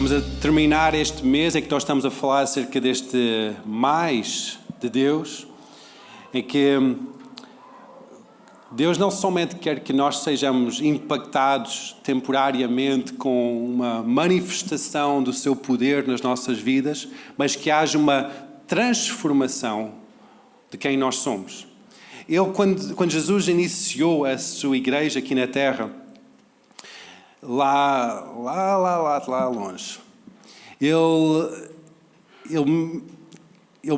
Estamos a terminar este mês em que nós estamos a falar acerca deste mais de Deus, em que Deus não somente quer que nós sejamos impactados temporariamente com uma manifestação do seu poder nas nossas vidas, mas que haja uma transformação de quem nós somos. Quando Jesus iniciou a sua igreja aqui na Terra, lá longe, ele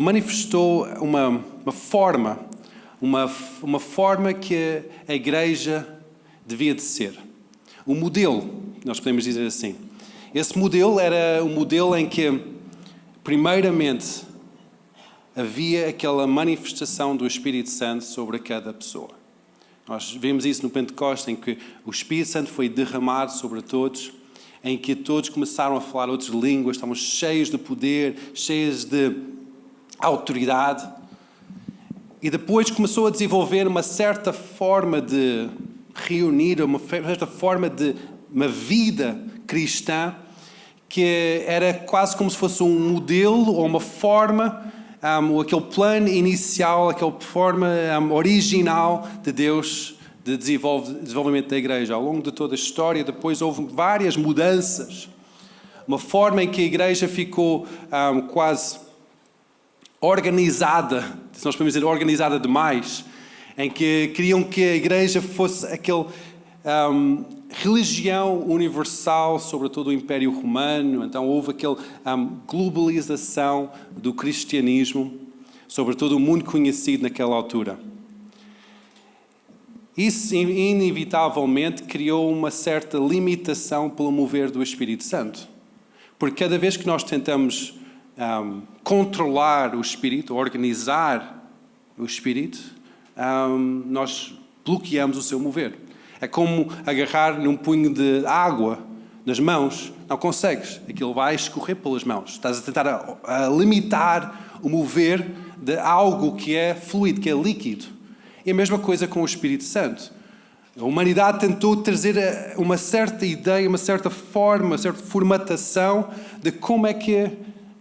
manifestou uma forma que a igreja devia de ser. O modelo, nós podemos dizer assim. Esse modelo era um modelo em que, primeiramente, havia aquela manifestação do Espírito Santo sobre cada pessoa. Nós vimos isso no Pentecostes, em que o Espírito Santo foi derramado sobre todos, em que todos começaram a falar outras línguas, estavam cheios de poder, cheios de autoridade. E depois começou a desenvolver uma certa forma de reunir, uma certa forma de uma vida cristã, que era quase como se fosse um modelo ou uma forma, aquele plano inicial, aquela forma original de Deus de desenvolvimento da igreja. Ao longo de toda a história, depois houve várias mudanças. Uma forma em que a igreja ficou quase organizada, se nós podemos dizer organizada demais, em que queriam que a igreja fosse aquele religião universal sobre todo o Império Romano. Então houve aquela globalização do cristianismo sobre todo o mundo conhecido naquela altura. Isso inevitavelmente criou uma certa limitação pelo mover do Espírito Santo. Porque cada vez que nós tentamos controlar o Espírito, organizar o Espírito, nós bloqueamos o seu mover. É como agarrar num punho de água nas mãos. Não consegues. Aquilo vai escorrer pelas mãos. Estás a tentar limitar o mover de algo que é fluido, que é líquido. E a mesma coisa com o Espírito Santo. A humanidade tentou trazer uma certa ideia, uma certa forma, uma certa formatação de como é que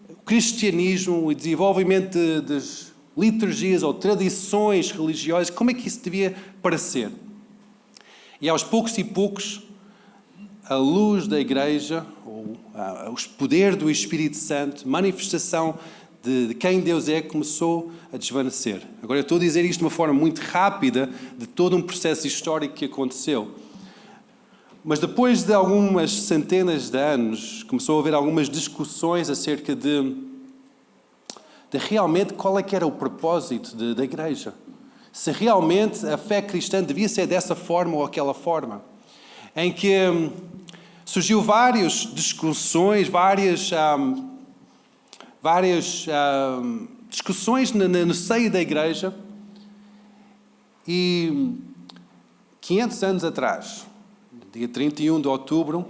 o cristianismo, o desenvolvimento das liturgias ou tradições religiosas, como é que isso devia parecer. E aos poucos e poucos, a luz da igreja, ou o poder do Espírito Santo, manifestação de quem Deus é, começou a desvanecer. Agora eu estou a dizer isto de uma forma muito rápida, de todo um processo histórico que aconteceu. Mas depois de algumas centenas de anos, começou a haver algumas discussões acerca de realmente qual é que era o propósito da igreja. Se realmente a fé cristã devia ser dessa forma ou aquela forma. Em que surgiu várias discussões, várias discussões no seio da igreja. E 500 anos atrás, dia 31 de outubro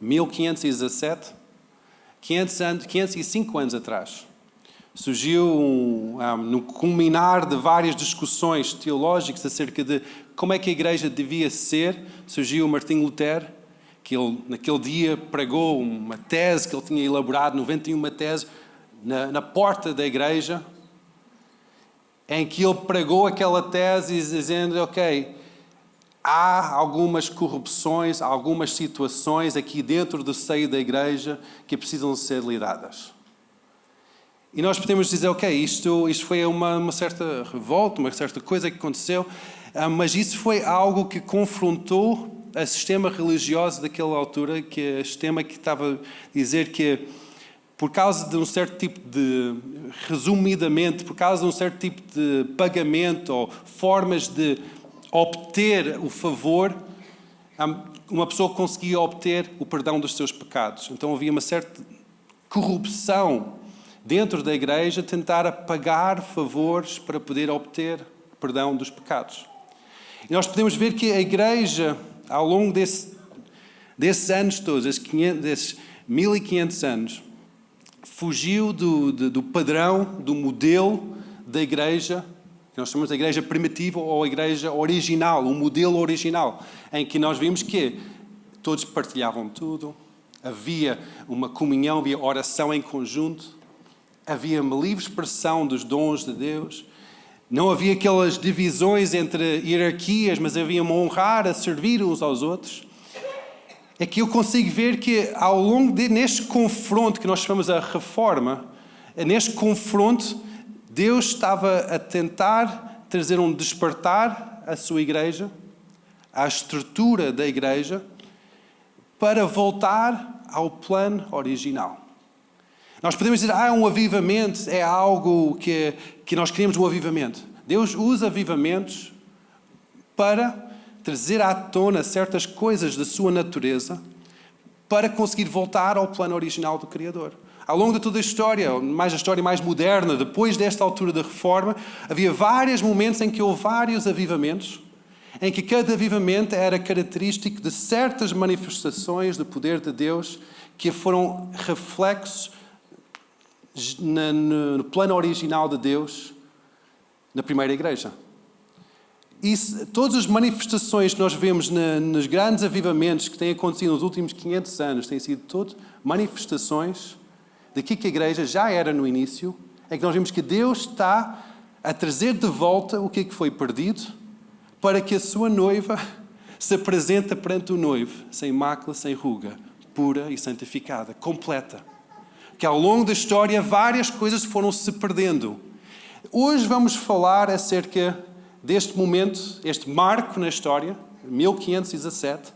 de 1517, 505 anos atrás, surgiu, no culminar de várias discussões teológicas acerca de como é que a igreja devia ser, surgiu Martinho Lutero, que ele, naquele dia, pregou uma tese que ele tinha elaborado, 91 tese, na porta da igreja, em que ele pregou aquela tese dizendo, ok, há algumas corrupções, algumas situações aqui dentro do seio da igreja que precisam ser lidadas. E nós podemos dizer, ok, isto foi uma certa revolta, uma certa coisa que aconteceu, mas isso foi algo que confrontou o sistema religioso daquela altura, que é o sistema que estava a dizer que, por causa de um certo tipo de, resumidamente, por causa de um certo tipo de pagamento ou formas de obter o favor, uma pessoa conseguia obter o perdão dos seus pecados. Então havia uma certa corrupção dentro da igreja, tentar pagar favores para poder obter perdão dos pecados. E nós podemos ver que a igreja, ao longo desses anos todos, desses 1500 anos, fugiu do padrão, do modelo da igreja, que nós chamamos de igreja primitiva ou a igreja original, o modelo original, em que nós vimos que todos partilhavam tudo, havia uma comunhão, havia oração em conjunto, havia uma livre expressão dos dons de Deus, não havia aquelas divisões entre hierarquias, mas havia uma honrar, a servir uns aos outros. É que eu consigo ver que ao longo neste confronto que nós chamamos a reforma, neste confronto, Deus estava a tentar trazer um despertar à sua igreja, à estrutura da igreja, para voltar ao plano original. Nós podemos dizer, um avivamento é algo que nós queremos um avivamento. Deus usa avivamentos para trazer à tona certas coisas da sua natureza para conseguir voltar ao plano original do Criador. Ao longo de toda a história mais moderna, depois desta altura da Reforma, havia vários momentos em que houve vários avivamentos, em que cada avivamento era característico de certas manifestações do poder de Deus que foram reflexos no plano original de Deus na primeira igreja. Todas as manifestações que nós vemos nos grandes avivamentos que têm acontecido nos últimos 500 anos têm sido todas manifestações daquilo que a igreja já era no início, é que nós vemos que Deus está a trazer de volta o que foi perdido para que a sua noiva se apresente perante o noivo, sem mácula, sem ruga, pura e santificada, completa. Que ao longo da história várias coisas foram se perdendo. Hoje vamos falar acerca deste momento, este marco na história, 1517,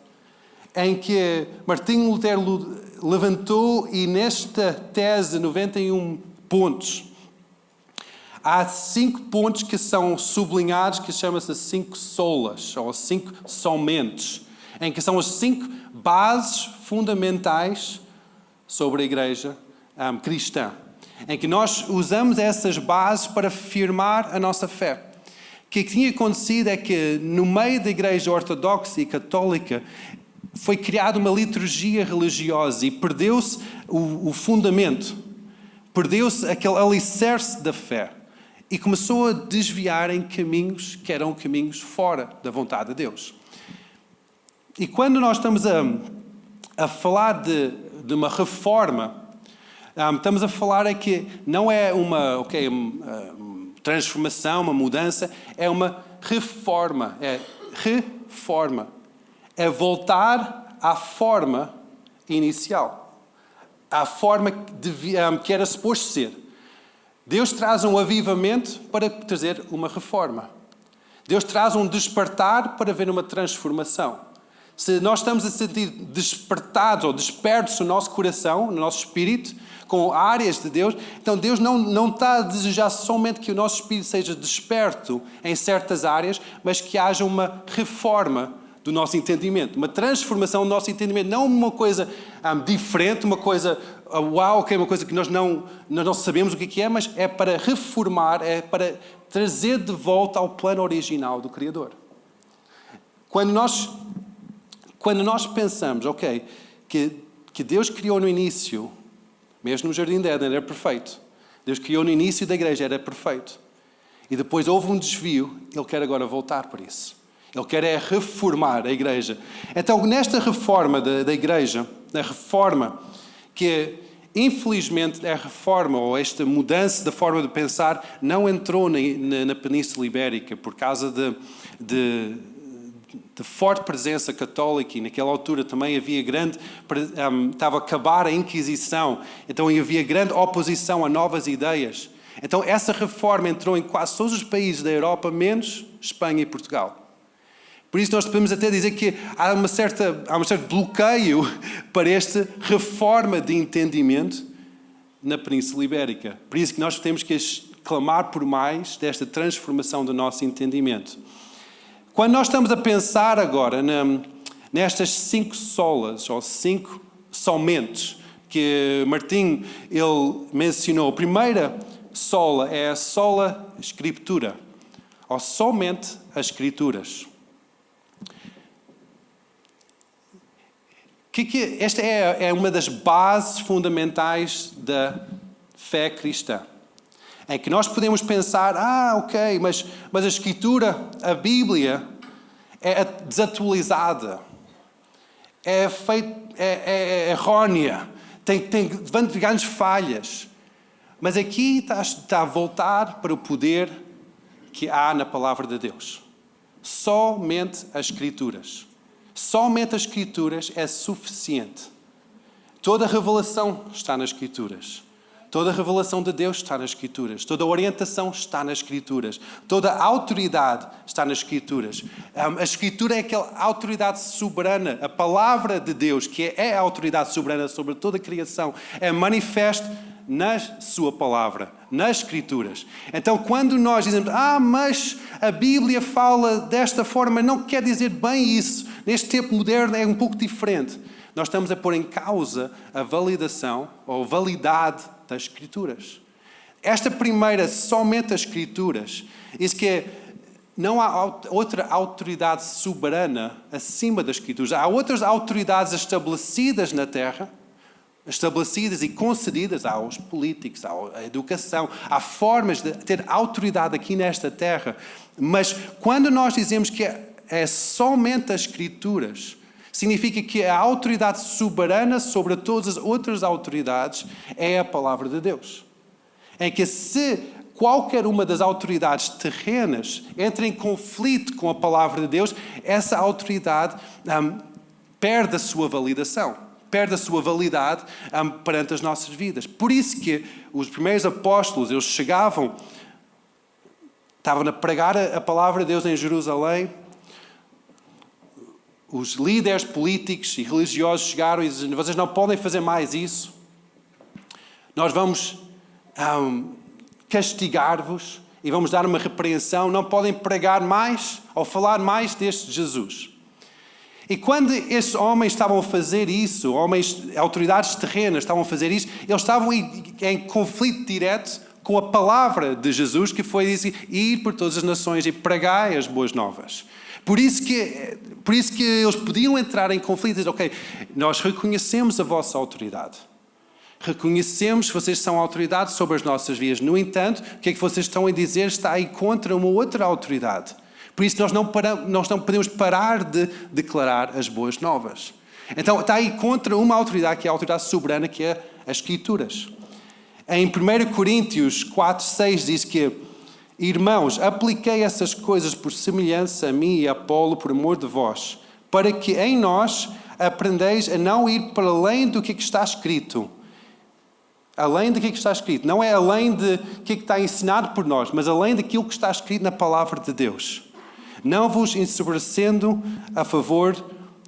em que Martinho Lutero levantou e nesta tese 91 pontos, há 5 pontos que são sublinhados, que chama-se 5 solas, ou 5 somentes, em que são as 5 bases fundamentais sobre a igreja cristã, em que nós usamos essas bases para firmar a nossa fé. O que tinha acontecido é que no meio da igreja ortodoxa e católica foi criada uma liturgia religiosa e perdeu-se o fundamento, perdeu-se aquele alicerce da fé e começou a desviar em caminhos que eram caminhos fora da vontade de Deus. E quando nós estamos a falar de uma reforma, estamos a falar é que não é uma transformação, uma mudança, é uma reforma. É reforma. É voltar à forma inicial. À forma que era suposto ser. Deus traz um avivamento para trazer uma reforma. Deus traz um despertar para ver uma transformação. Se nós estamos a sentir despertados ou despertos no nosso coração, no nosso espírito, com áreas de Deus, então Deus não está a desejar somente que o nosso espírito seja desperto em certas áreas, mas que haja uma reforma do nosso entendimento, uma transformação do nosso entendimento, não uma coisa diferente, uma coisa uma coisa que nós não sabemos o que é, mas é para reformar, é para trazer de volta ao plano original do Criador. Quando nós pensamos, que Deus criou no início, mesmo no Jardim de Éden, era perfeito. Deus criou no início da igreja, era perfeito. E depois houve um desvio, Ele quer agora voltar para isso. Ele quer reformar a igreja. Então, nesta reforma da igreja, na reforma, que infelizmente a reforma, ou esta mudança da forma de pensar, não entrou na Península Ibérica por causa de forte presença católica, e naquela altura também havia estava a acabar a Inquisição, então havia grande oposição a novas ideias. Então essa reforma entrou em quase todos os países da Europa, menos Espanha e Portugal. Por isso nós podemos até dizer que há um certo bloqueio para esta reforma de entendimento na Península Ibérica. Por isso que nós temos que clamar por mais desta transformação do nosso entendimento. Quando nós estamos a pensar agora nestas 5 solas, ou 5 somentes, que Martinho ele mencionou, a primeira sola é a sola Escritura, ou somente as Escrituras. Esta é uma das bases fundamentais da fé cristã. Em que nós podemos pensar, mas a Escritura, a Bíblia, é desatualizada. é errônea, tem grandes falhas. Mas aqui está a voltar para o poder que há na palavra de Deus. Somente as Escrituras. Somente as Escrituras é suficiente. Toda a revelação está nas Escrituras. Toda a revelação de Deus está nas Escrituras. Toda a orientação está nas Escrituras. Toda a autoridade está nas Escrituras. A Escritura é aquela autoridade soberana. A palavra de Deus, que é a autoridade soberana sobre toda a criação, é manifesta na sua palavra, nas Escrituras. Então, quando nós dizemos, mas a Bíblia fala desta forma, não quer dizer bem isso. Neste tempo moderno é um pouco diferente. Nós estamos a pôr em causa a validação ou validade das Escrituras. Esta primeira, somente as Escrituras, diz que não há outra autoridade soberana acima das Escrituras. Há outras autoridades estabelecidas na Terra, estabelecidas e concedidas aos políticos, à educação, há formas de ter autoridade aqui nesta terra, mas quando nós dizemos que é somente as Escrituras, significa que a autoridade soberana sobre todas as outras autoridades é a palavra de Deus. É que se qualquer uma das autoridades terrenas entra em conflito com a palavra de Deus, essa autoridade perde a sua validação. Perde a sua validade perante as nossas vidas. Por isso que os primeiros apóstolos, eles estavam a pregar a palavra de Deus em Jerusalém. Os líderes políticos e religiosos chegaram e disseram, vocês não podem fazer mais isso. Nós vamos castigar-vos e vamos dar uma repreensão. Não podem pregar mais ou falar mais deste Jesus. E quando estes homens estavam a fazer isso, autoridades terrenas estavam a fazer isso, eles estavam em conflito direto com a palavra de Jesus, que foi ir por todas as nações e pregai as boas novas. Por isso que eles podiam entrar em conflito e dizer, ok, nós reconhecemos a vossa autoridade. Reconhecemos que vocês são autoridade sobre as nossas vidas. No entanto, o que é que vocês estão a dizer está aí contra uma outra autoridade. Por isso nós não podemos parar de declarar as boas novas. Então está aí contra uma autoridade que é a autoridade soberana, que é as Escrituras. Em 1 Coríntios 4:6 diz que, irmãos, apliquei essas coisas por semelhança a mim e a Apolo por amor de vós, para que em nós aprendeis a não ir para além do que está escrito. Além do que está escrito. Não é além do que está ensinado por nós, mas além daquilo que está escrito na palavra de Deus. Não vos ensoberbecendo a favor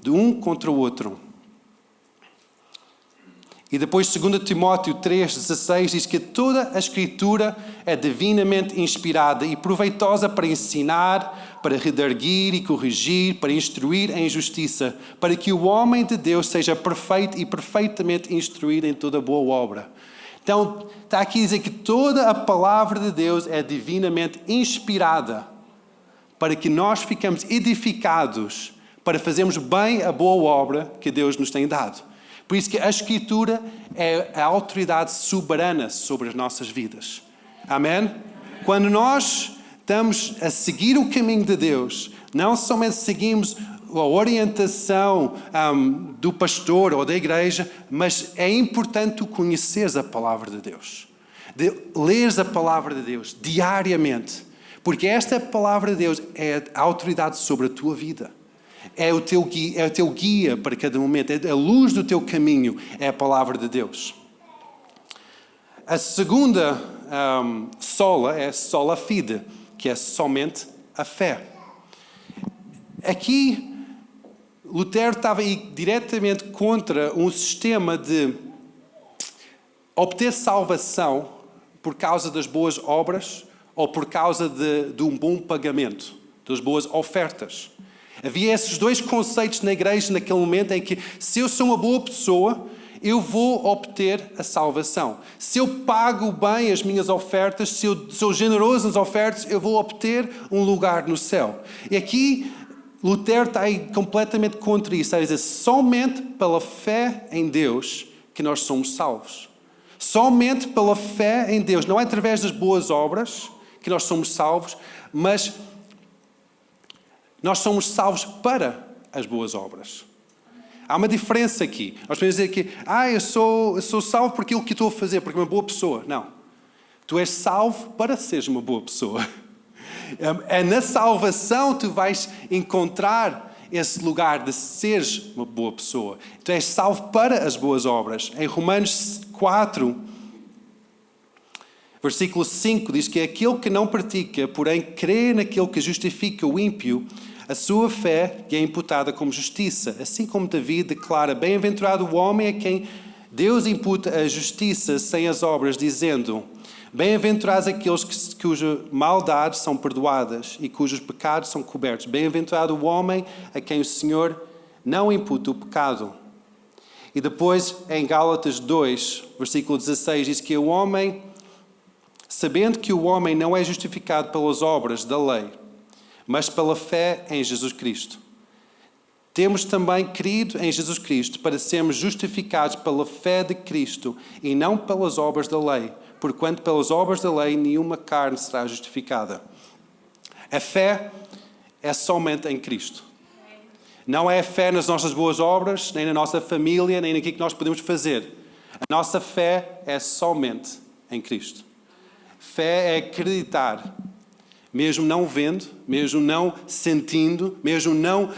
de um contra o outro. E depois 2 Timóteo 3:16 diz que toda a Escritura é divinamente inspirada e proveitosa para ensinar, para redarguir e corrigir, para instruir em justiça, para que o homem de Deus seja perfeito e perfeitamente instruído em toda boa obra. Então, está aqui a dizer que toda a palavra de Deus é divinamente inspirada para que nós ficamos edificados, para fazermos bem a boa obra que Deus nos tem dado. Por isso que a Escritura é a autoridade soberana sobre as nossas vidas. Amém? Quando nós estamos a seguir o caminho de Deus, não somente seguimos a orientação do pastor ou da igreja, mas é importante tu conheceres a palavra de Deus. De leres a palavra de Deus diariamente. Porque esta palavra de Deus é a autoridade sobre a tua vida. É o teu guia para cada momento. É a luz do teu caminho. É a palavra de Deus. A segunda sola é sola fide, que é somente a fé. Aqui, Lutero estava diretamente contra um sistema de obter salvação por causa das boas obras ou por causa de um bom pagamento, das boas ofertas. Havia esses dois conceitos na igreja naquele momento em que, se eu sou uma boa pessoa, eu vou obter a salvação. Se eu pago bem as minhas ofertas, se eu sou generoso nas ofertas, eu vou obter um lugar no céu. E aqui, Lutero está aí completamente contra isso. Está a dizer, somente pela fé em Deus que nós somos salvos. Somente pela fé em Deus. Não é através das boas obras que nós somos salvos, mas nós somos salvos para as boas obras. Há uma diferença aqui. Nós podemos dizer que eu sou salvo por aquilo que estou a fazer, porque é uma boa pessoa. Não. Tu és salvo para seres uma boa pessoa. É na salvação que tu vais encontrar esse lugar de seres uma boa pessoa. Tu és salvo para as boas obras. Em Romanos 4, versículo 5, diz que aquele que não pratica, porém crê naquele que justifica o ímpio, a sua fé lhe é imputada como justiça. Assim como Davi declara, bem-aventurado o homem a quem Deus imputa a justiça sem as obras, dizendo, bem-aventurados aqueles cujas maldades são perdoadas e cujos pecados são cobertos. Bem-aventurado o homem a quem o Senhor não imputa o pecado. E depois, em Gálatas 2, versículo 16, diz que o homem, sabendo que o homem não é justificado pelas obras da lei, mas pela fé em Jesus Cristo. Temos também crido em Jesus Cristo para sermos justificados pela fé de Cristo e não pelas obras da lei, porquanto pelas obras da lei nenhuma carne será justificada. A fé é somente em Cristo. Não é a fé nas nossas boas obras, nem na nossa família, nem naquilo que nós podemos fazer. A nossa fé é somente em Cristo. Fé é acreditar, mesmo não vendo, mesmo não sentindo, mesmo não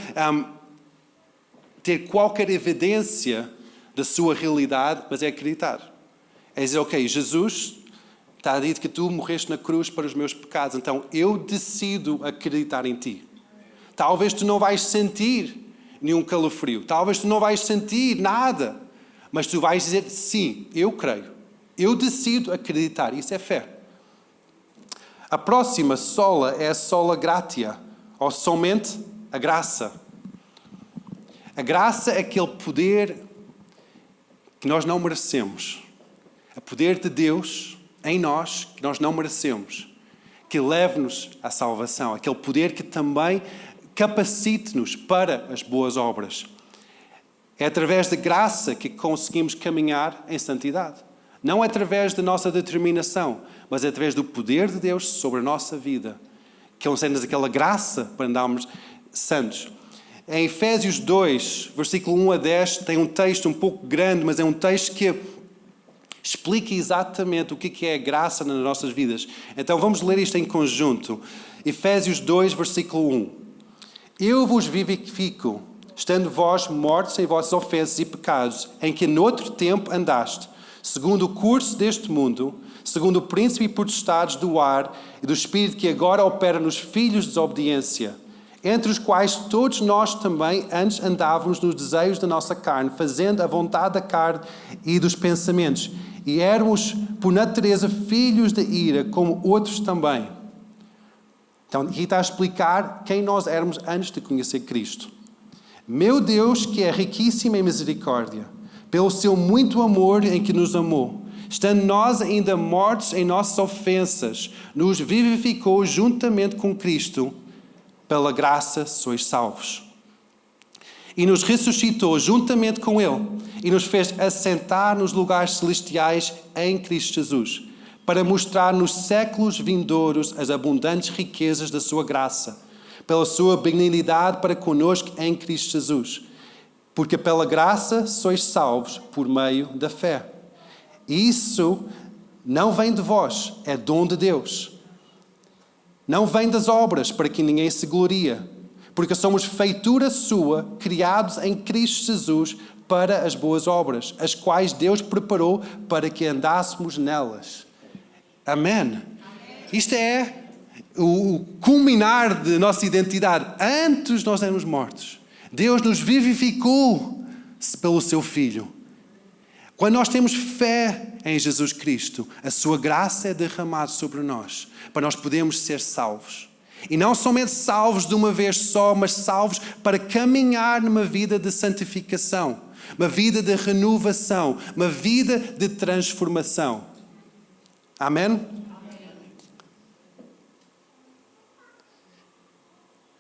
ter qualquer evidência da sua realidade, mas é acreditar. É dizer, ok, Jesus, está dito que tu morreste na cruz para os meus pecados, então eu decido acreditar em ti. Talvez tu não vais sentir nenhum calafrio, talvez tu não vais sentir nada, mas tu vais dizer, sim, eu creio. Eu decido acreditar, isso é fé. A próxima sola é a sola gratia, ou somente a graça. A graça é aquele poder que nós não merecemos. O poder de Deus em nós, que nós não merecemos. Que leve-nos à salvação. Aquele poder que também capacite-nos para as boas obras. É através da graça que conseguimos caminhar em santidade. Não é através da nossa determinação, mas é através do poder de Deus sobre a nossa vida, que concede-nos aquela graça para andarmos santos. Em Efésios 2, versículo 1 a 10, tem um texto um pouco grande, mas é um texto que explica exatamente o que é a graça nas nossas vidas. Então vamos ler isto em conjunto. Efésios 2, versículo 1. Eu vos vivifico, estando vós mortos em vossas ofensas e pecados, em que noutro tempo andaste, segundo o curso deste mundo, segundo o príncipe e potestades do ar e do espírito que agora opera nos filhos de desobediência, entre os quais todos nós também antes andávamos nos desejos da nossa carne, fazendo a vontade da carne e dos pensamentos, e éramos, por natureza, filhos da ira, como outros também. Então, aqui está a explicar quem nós éramos antes de conhecer Cristo. Meu Deus, que é riquíssimo em misericórdia, pelo seu muito amor em que nos amou, estando nós ainda mortos em nossas ofensas, nos vivificou juntamente com Cristo, pela graça sois salvos. E nos ressuscitou juntamente com Ele, e nos fez assentar nos lugares celestiais em Cristo Jesus, para mostrar nos séculos vindouros as abundantes riquezas da sua graça, pela sua benignidade para conosco em Cristo Jesus. Porque pela graça sois salvos por meio da fé. E isso não vem de vós, é dom de Deus. Não vem das obras, para que ninguém se gloria. Porque somos feitura sua, criados em Cristo Jesus para as boas obras, as quais Deus preparou para que andássemos nelas. Amém. Isto é o culminar de nossa identidade. Antes nós éramos mortos. Deus nos vivificou pelo seu Filho. Quando nós temos fé em Jesus Cristo, a sua graça é derramada sobre nós, para nós podermos ser salvos. E não somente salvos de uma vez só, mas salvos para caminhar numa vida de santificação, uma vida de renovação, uma vida de transformação. Amém?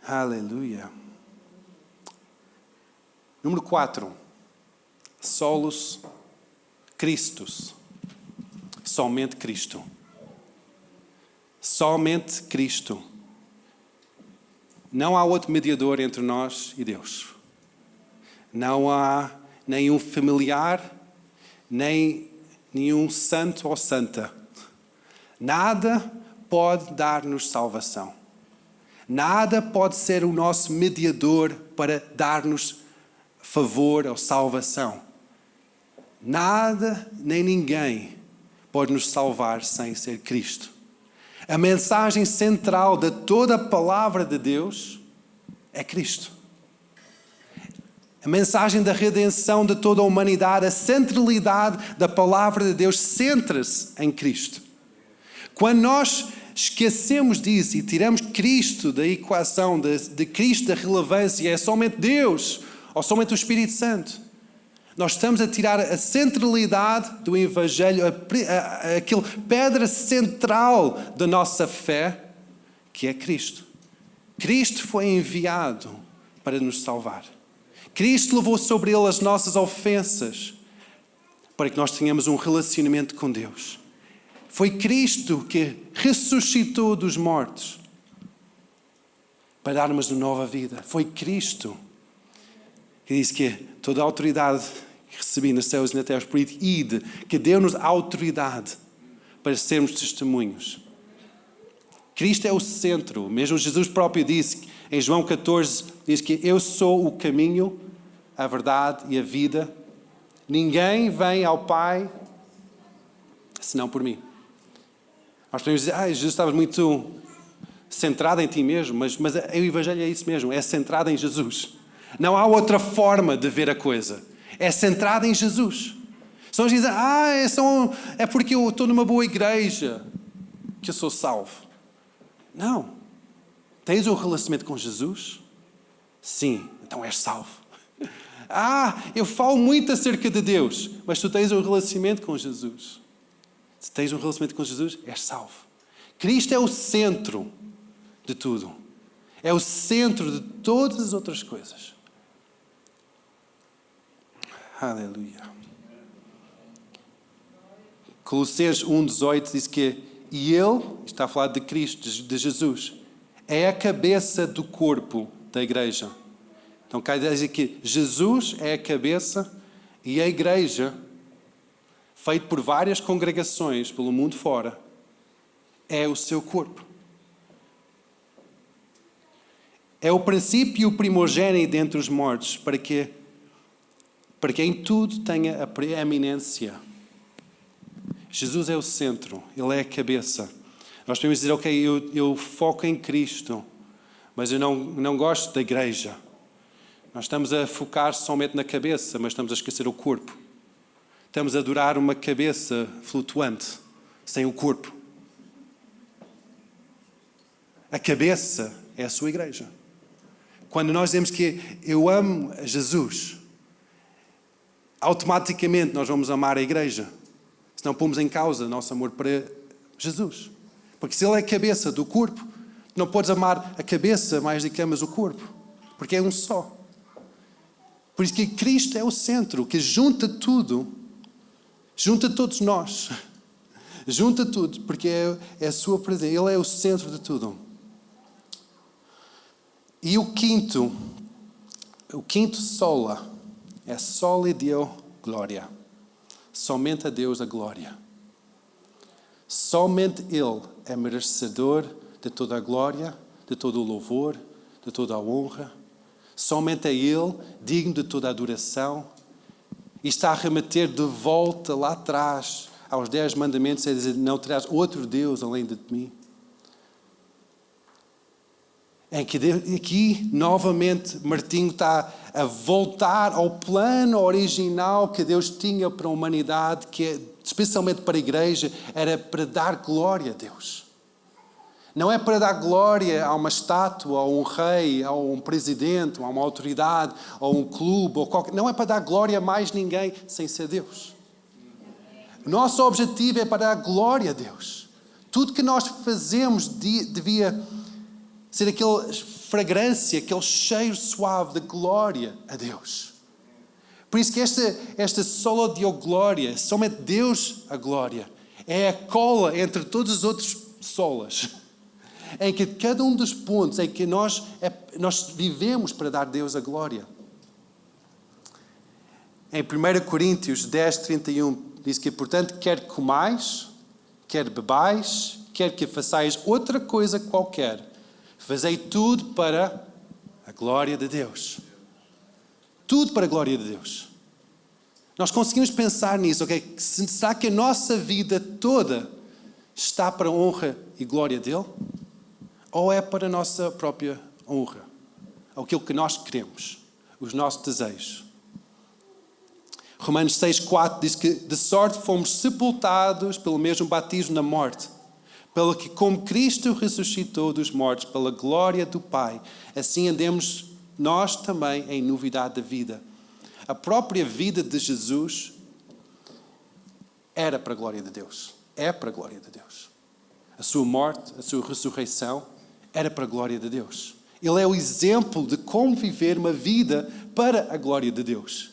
Aleluia. Número 4. Solus Christus. Somente Cristo. Somente Cristo. Não há outro mediador entre nós e Deus. Não há nenhum familiar, nem nenhum santo ou santa. Nada pode dar-nos salvação. Nada pode ser o nosso mediador para dar-nos favor ou salvação. Nada nem ninguém pode nos salvar sem ser Cristo. A mensagem central de toda a palavra de Deus é Cristo. A mensagem da redenção de toda a humanidade, a centralidade da palavra de Deus centra-se em Cristo. Quando nós esquecemos disso e tiramos Cristo da equação, de Cristo da relevância, é somente Deus ou somente o Espírito Santo, nós estamos a tirar a centralidade do Evangelho, aquela pedra central da nossa fé, que é Cristo. Cristo foi enviado para nos salvar. Cristo levou sobre ele as nossas ofensas para que nós tenhamos um relacionamento com Deus. Foi Cristo que ressuscitou dos mortos para darmos uma nova vida. Foi Cristo que disse que toda a autoridade que recebi nos céus e na terra, por ide, que deu-nos a autoridade para sermos testemunhos. Cristo é o centro. Mesmo Jesus próprio disse, em João 14, diz que eu sou o caminho, a verdade e a vida. Ninguém vem ao Pai senão por mim. Nós podemos dizer, Jesus estava muito centrado em ti mesmo, mas o Evangelho é isso mesmo, é centrado em Jesus. Não há outra forma de ver a coisa. É centrado em Jesus. Se nós dizem, é porque eu estou numa boa igreja que eu sou salvo. Não. Tens um relacionamento com Jesus? Sim, então és salvo. Eu falo muito acerca de Deus, mas tu tens um relacionamento com Jesus. Se tens um relacionamento com Jesus, és salvo. Cristo é o centro de tudo. É o centro de todas as outras coisas. Aleluia. Colossenses 1,18 diz que ele, está a falar de Cristo, de Jesus, é a cabeça do corpo da igreja. Então quer dizer que Jesus é a cabeça e a igreja, feito por várias congregações pelo mundo fora, é o seu corpo. É o princípio e o primogênito dentre os mortos, para que em tudo tenha a preeminência. Jesus é o centro, Ele é a cabeça. Nós podemos dizer, eu foco em Cristo, mas eu não gosto da igreja. Nós estamos a focar somente na cabeça, mas estamos a esquecer o corpo. Estamos a adorar uma cabeça flutuante, sem o corpo. A cabeça é a sua igreja. Quando nós dizemos que eu amo Jesus, automaticamente nós vamos amar a igreja. Se não pomos em causa nosso amor para Jesus. Porque se Ele é a cabeça do corpo, não podes amar a cabeça mais do que amas o corpo. Porque é um só. Por isso que Cristo é o centro, que junta tudo, junta todos nós. Junta tudo, porque é a sua presença. Ele é o centro de tudo. E o quinto sola, é soli Deo glória. Somente a Deus a glória. Somente Ele é merecedor de toda a glória, de todo o louvor, de toda a honra. Somente a Ele, digno de toda a adoração. E está a remeter de volta lá atrás aos 10 mandamentos, a dizer, não terás outro Deus além de mim. Em que aqui, novamente, Martinho está a voltar ao plano original que Deus tinha para a humanidade, que especialmente para a igreja, era para dar glória a Deus. Não é para dar glória a uma estátua, a um rei, a um presidente, a uma autoridade, a um clube, ou qualquer... Não é para dar glória a mais ninguém sem ser Deus. O nosso objetivo é para dar glória a Deus. Tudo que nós fazemos devia ser aquela fragrância, aquele cheiro suave de glória a Deus. Por isso que esta sola Deo glória, somente Deus a glória, é a cola entre todos os outros solas. Em que cada um dos pontos em que nós vivemos para dar a Deus a glória. Em 1 Coríntios 10:31 diz que, portanto, quer comais, quer bebais, quer que façais outra coisa qualquer, fazei tudo para a glória de Deus. Tudo para a glória de Deus. Nós conseguimos pensar nisso, ok? Será que a nossa vida toda está para a honra e glória dele? Ou é para a nossa própria honra? Aquilo que nós queremos, os nossos desejos. Romanos 6:4 diz que de sorte fomos sepultados pelo mesmo batismo na morte, pelo que como Cristo ressuscitou dos mortos pela glória do Pai, assim andemos nós também em novidade da vida. A própria vida de Jesus era para a glória de Deus. É para a glória de Deus. A sua morte, a sua ressurreição era para a glória de Deus. Ele é o exemplo de como viver uma vida para a glória de Deus.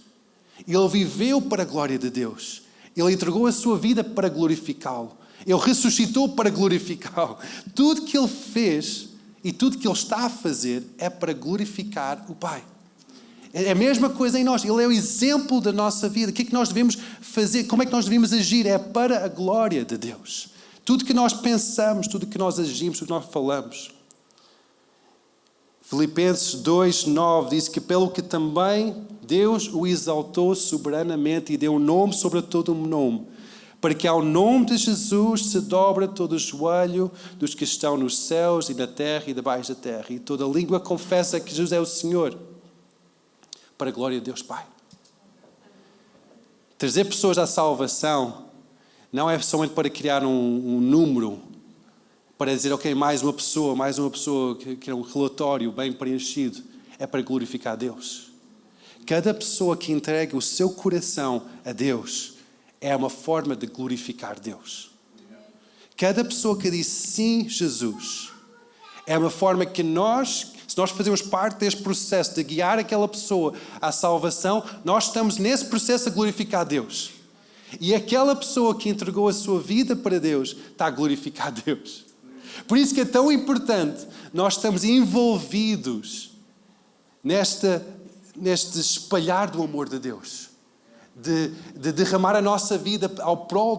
Ele viveu para a glória de Deus. Ele entregou a sua vida para glorificá-lo. Ele ressuscitou para glorificá-lo. Tudo que ele fez e tudo que ele está a fazer é para glorificar o Pai. É a mesma coisa em nós. Ele é o exemplo da nossa vida. O que é que nós devemos fazer? Como é que nós devemos agir? É para a glória de Deus. Tudo que nós pensamos, tudo que nós agimos, tudo que nós falamos. Filipenses 2:9 diz que pelo que também Deus o exaltou soberanamente e deu um nome sobre todo o nome, para que ao nome de Jesus se dobre todo o joelho dos que estão nos céus e na terra e debaixo da terra, e toda língua confessa que Jesus é o Senhor, para a glória de Deus Pai. Trazer pessoas à salvação não é somente para criar um número, para dizer, ok, mais uma pessoa que é um relatório bem preenchido. É para glorificar a Deus. Cada pessoa que entrega o seu coração a Deus é uma forma de glorificar Deus. Cada pessoa que diz sim, Jesus, é uma forma que nós, se nós fazemos parte deste processo de guiar aquela pessoa à salvação, nós estamos nesse processo a glorificar a Deus. E aquela pessoa que entregou a sua vida para Deus está a glorificar a Deus. Por isso que é tão importante nós estamos envolvidos neste espalhar do amor de Deus. De derramar a nossa vida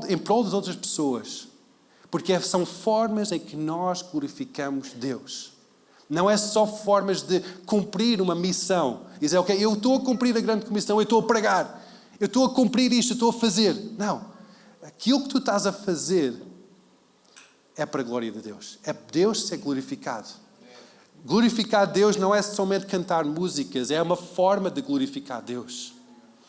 em prol das outras pessoas. Porque são formas em que nós glorificamos Deus. Não é só formas de cumprir uma missão. Dizer, ok, eu estou a cumprir a grande comissão, eu estou a pregar. Eu estou a cumprir isto, eu estou a fazer. Não. Aquilo que tu estás a fazer é para a glória de Deus. É Deus ser glorificado. Glorificar Deus não é somente cantar músicas, é uma forma de glorificar Deus.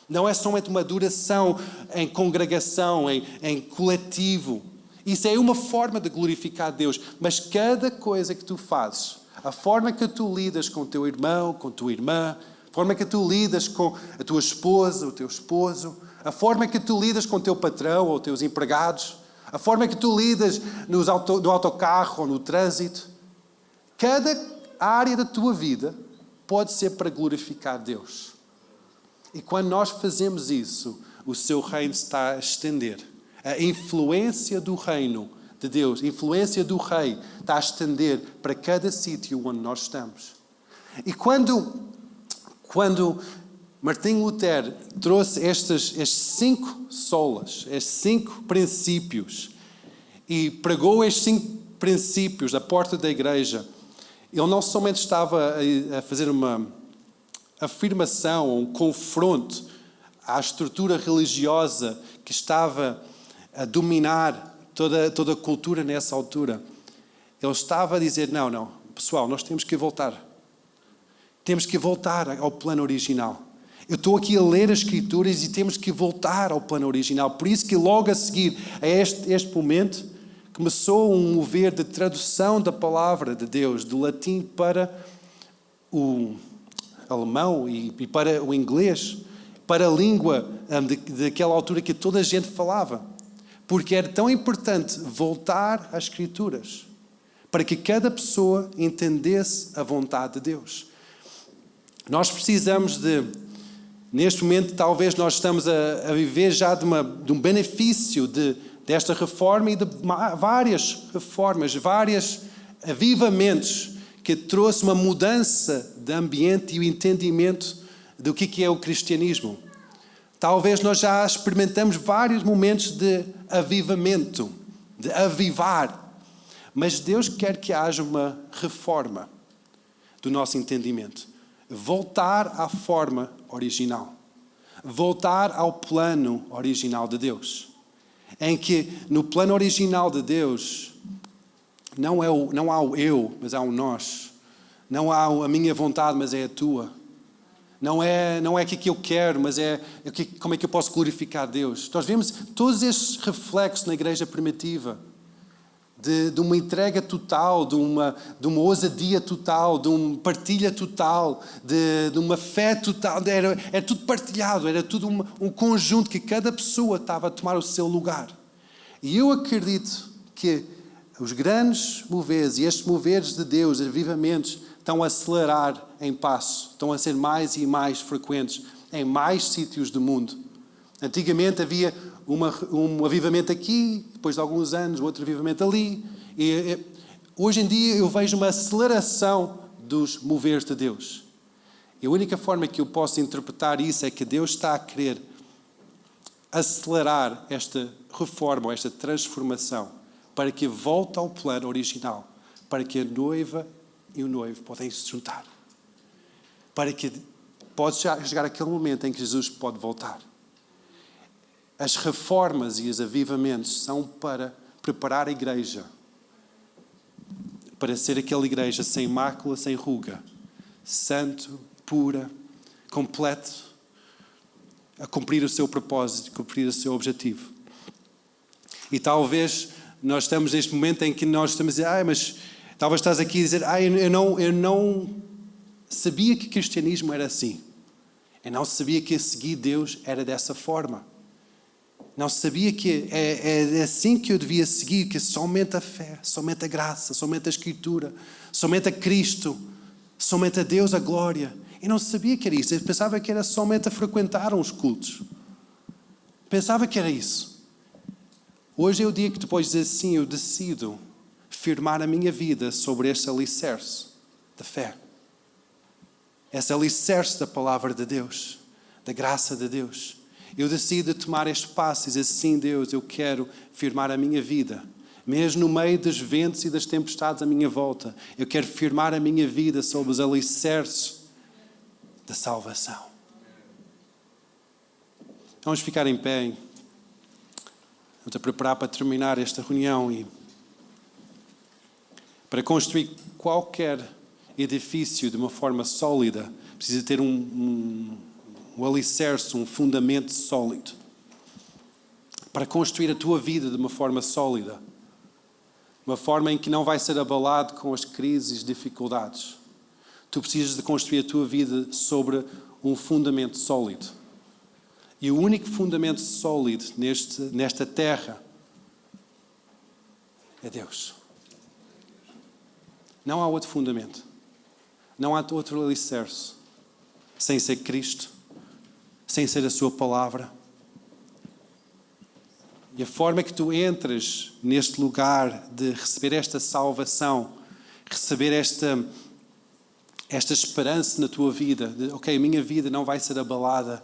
Não é somente uma adoração em congregação, em coletivo. Isso é uma forma de glorificar Deus. Mas cada coisa que tu fazes, a forma que tu lidas com o teu irmão, com a tua irmã, a forma que tu lidas com a tua esposa, o teu esposo, a forma que tu lidas com o teu patrão ou os teus empregados, a forma que tu lidas no autocarro ou no trânsito, cada área da tua vida pode ser para glorificar Deus. E quando nós fazemos isso, o seu reino está a estender. A influência do reino de Deus, a influência do rei está a estender para cada sítio onde nós estamos. E quando Martinho Lutero trouxe estes 5 solas, estes 5 princípios, e pregou estes 5 princípios à porta da igreja, ele não somente estava a fazer uma afirmação, um confronto à estrutura religiosa que estava a dominar toda a cultura nessa altura. Ele estava a dizer, não, pessoal, nós temos que voltar. Temos que voltar ao plano original. Eu estou aqui a ler as Escrituras e temos que voltar ao plano original. Por isso que logo a seguir a este momento começou um mover de tradução da palavra de Deus, do latim para o alemão e para o inglês, para a língua daquela altura que toda a gente falava. Porque era tão importante voltar às Escrituras, para que cada pessoa entendesse a vontade de Deus. Nós precisamos neste momento, talvez nós estamos a viver já de um benefício desta reforma e de várias reformas, vários avivamentos que trouxe uma mudança de ambiente e o entendimento do que é o cristianismo. Talvez nós já experimentamos vários momentos de avivamento, de avivar. Mas Deus quer que haja uma reforma do nosso entendimento. Voltar à forma original. Voltar ao plano original de Deus. Em que no plano original de Deus não há o eu, mas há o nós. Não há a minha vontade, mas é a tua. Não é aquilo que eu quero, mas é como é que eu posso glorificar Deus. Nós vemos todos estes reflexos na igreja primitiva. De uma entrega total, de uma ousadia total, de uma partilha total, de uma fé total. Era tudo partilhado, era tudo um conjunto que cada pessoa estava a tomar o seu lugar. E eu acredito que os grandes moveres e estes moveres de Deus, avivamentos, estão a acelerar em passo, estão a ser mais e mais frequentes em mais sítios do mundo. Antigamente havia um avivamento aqui, depois de alguns anos, outro avivamento ali. E hoje em dia eu vejo uma aceleração dos moveres de Deus. E a única forma que eu posso interpretar isso é que Deus está a querer acelerar esta reforma, ou esta transformação, para que volte ao plano original, para que a noiva e o noivo podem se juntar. Para que pode chegar aquele momento em que Jesus pode voltar. As reformas e os avivamentos são para preparar a igreja para ser aquela igreja sem mácula, sem ruga, santo, pura, completo, a cumprir o seu propósito, cumprir o seu objetivo. E talvez nós estamos neste momento em que nós estamos a dizer, mas talvez estás aqui a dizer, eu não sabia que o cristianismo era assim. Eu não sabia que seguir Deus era dessa forma. Não sabia que é assim que eu devia seguir, que somente a fé, somente a graça, somente a Escritura, somente a Cristo, somente a Deus a glória. Eu não sabia que era isso. Eu pensava que era somente a frequentar uns cultos. Pensava que era isso. Hoje é o dia que depois de dizer assim, eu decido firmar a minha vida sobre este alicerce da fé. Esse alicerce da palavra de Deus, da graça de Deus. Eu decido tomar este passo e dizer, sim, Deus, eu quero firmar a minha vida. Mesmo no meio dos ventos e das tempestades à minha volta, eu quero firmar a minha vida sobre os alicerces da salvação. Vamos ficar em pé. Vamos a preparar para terminar esta reunião e para construir qualquer edifício de uma forma sólida, precisa ter um alicerce, um fundamento sólido. Para construir a tua vida de uma forma sólida, uma forma em que não vai ser abalado com as crises e dificuldades. Tu precisas de construir a tua vida sobre um fundamento sólido. E o único fundamento sólido nesta terra é Deus. Não há outro fundamento. Não há outro alicerce sem ser Cristo, sem ser a sua palavra. E a forma que tu entras neste lugar de receber esta salvação, receber esta esperança na tua vida, de, ok, a minha vida não vai ser abalada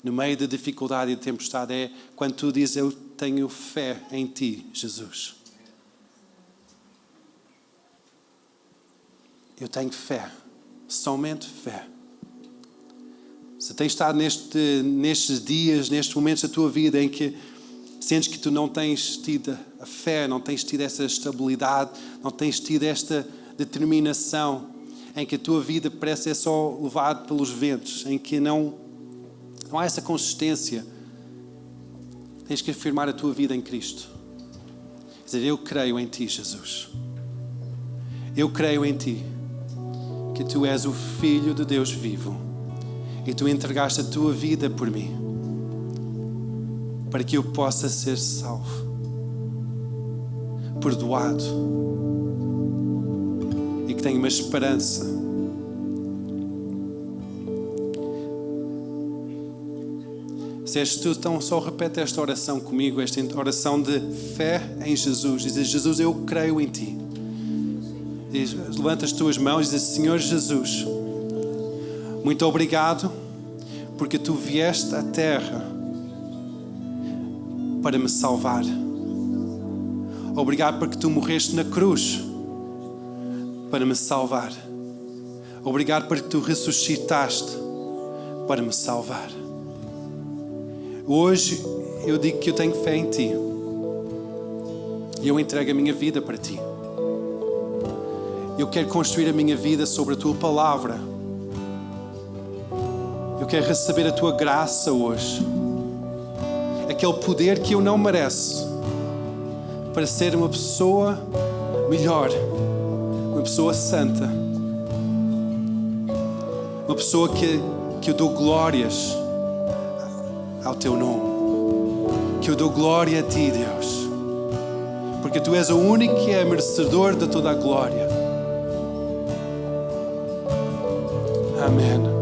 no meio da dificuldade e da tempestade, é quando tu dizes, eu tenho fé em ti, Jesus. Eu tenho fé, somente fé. Se tens estado nestes dias, nestes momentos da tua vida em que sentes que tu não tens tido a fé, não tens tido essa estabilidade, não tens tido esta determinação, em que a tua vida parece ser só levada pelos ventos, em que não há essa consistência, tens que afirmar a tua vida em Cristo. Dizer, eu creio em ti, Jesus. Eu creio em ti, que tu és o Filho de Deus vivo e tu entregaste a tua vida por mim, para que eu possa ser salvo, perdoado e que tenha uma esperança. Se és tu, então só repete esta oração comigo, esta oração de fé em Jesus. Diz, Jesus, eu creio em ti. Diz, levanta as tuas mãos e diz, Senhor Jesus, muito obrigado porque tu vieste à terra para me salvar. Obrigado porque tu morreste na cruz para me salvar. Obrigado porque tu ressuscitaste para me salvar. Hoje eu digo que eu tenho fé em ti e eu entrego a minha vida para ti. Eu quero construir a minha vida sobre a tua palavra. Eu quero receber a tua graça hoje, aquele poder que eu não mereço, para ser uma pessoa melhor, uma pessoa santa, uma pessoa que eu dou glórias ao teu nome, que eu dou glória a ti, Deus, porque tu és o único que é merecedor de toda a glória. Amém.